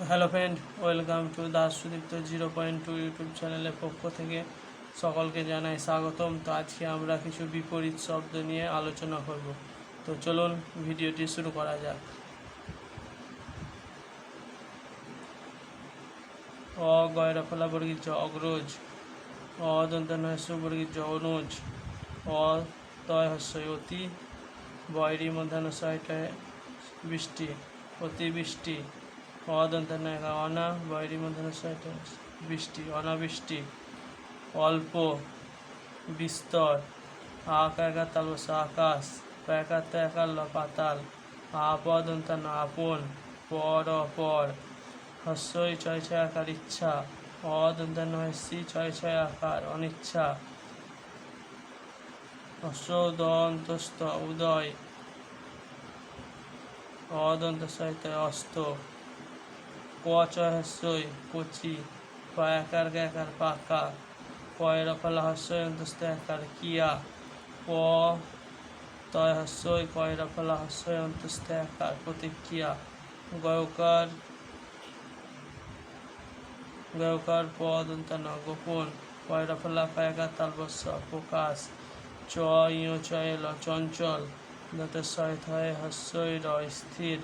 Hello friend, welcome to Das Sudipta 0.2 YouTube চ্যানেলের পক্ষ থেকে সকলকে জানাই স্বাগতম। তো আজকে আমরা কিছু বিপরীত শব্দ নিয়ে আলোচনা করব। তো চলুন ভিডিওটি শুরু করা যাক। অ গয়রা ফলা বর্গীর জ অগ্রজ, অ দন্ত হস্য বর্গীর জ অনুজ, অ তয় হস্য অতি, বয়রি মধ্যাহ্ন সয়টায় বৃষ্টি, অতিবৃষ্টি, অদন্ত অনা, বয়রি মধ্যাহ্ন সয়টায় বৃষ্টি, অনাবৃষ্টি, অল্প, বিস্তর, আকার তাল বসে আকাশ, প্যাকাতে একাল পাতাল, আপদন্তান আপন, পর অপর, হস্যই ছয় ছয় আকার ইচ্ছা, অদন্তান হস্যি ছয় ছয় আকার অনিচ্ছা, অশ্বদন্তস্থ উদয়, অদন্ত সাহিত্য অস্ত, ক চয় হস্যই কচি, পায়াকার একার পাকা, কয়রা ফলা হস্যই অন্তস্থ একার কিয়া, প তয় হস্যই কয়রা ফলা হস্যই অন্তস্থ একার প্রতিক্রিয়া, গয়কার পদন্তান গোপন, কয়রা ফলা পায়াকার তালবস্য প্রকাশ, চ ইয় চয় ল চঞ্চল, দন্তস্বয় থয় হস্যই র স্থির,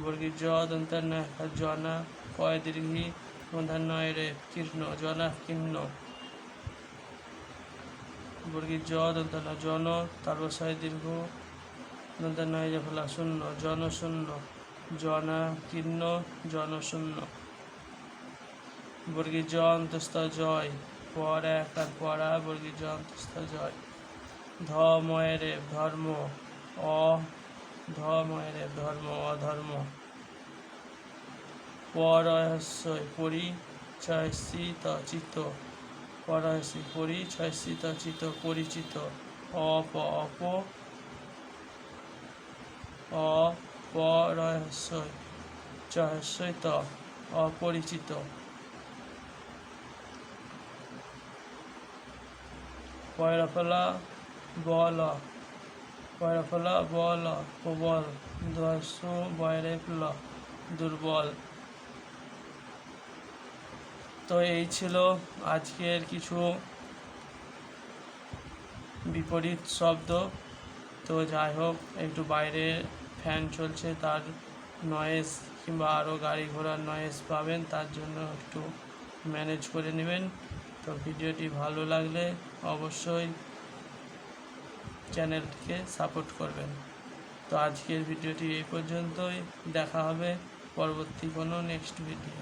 বর্গী জ দন্তান জনা, কয় দীর্ঘি মধ্যাহ্নয় রে কীর্ণ, জনা কীর্ণ, বর্গী জ দন্তান জন, তালবস্যয় দীর্ঘ দন্তান্নয় যে ফলা শূন্য, জনশূন্য, জনা কীর্ণ, জনশূন্য, বর্গী জ অন্তস্থ জয়, পর একার পড়া, বর্গী জ অন্তস্থ জয়, ধময়ের ধর্ম, অ ধময়ের ধর্ম অধর্ম, পরহস্যই পরিচয়সিত চিত, পরহস্যি পরিচয়সিত চিত পরিচিত, অপ অপ, অপরহস্যই চহস্যিত অপরিচিত, পয়রাফলা বল, পয়রাফলা বল প্রবল, দস্য বয়রেফল দুর্বল। তো এই ছিল আজকের কিছু বিপরীত শব্দ। তো যাই হোক, একটু বাইরে ফ্যান চলছে, তার নয়েজ কিংবা আরও গাড়ি ঘোড়ার নয়েজ পাবেন, তার জন্য একটু ম্যানেজ করে নেবেন। তো ভিডিওটি ভালো লাগলে অবশ্যই চ্যানেলটিকে সাপোর্ট করবেন। তো আজকের ভিডিওটি এই পর্যন্তই, দেখা হবে পরবর্তী কোনো নেক্সট ভিডিও।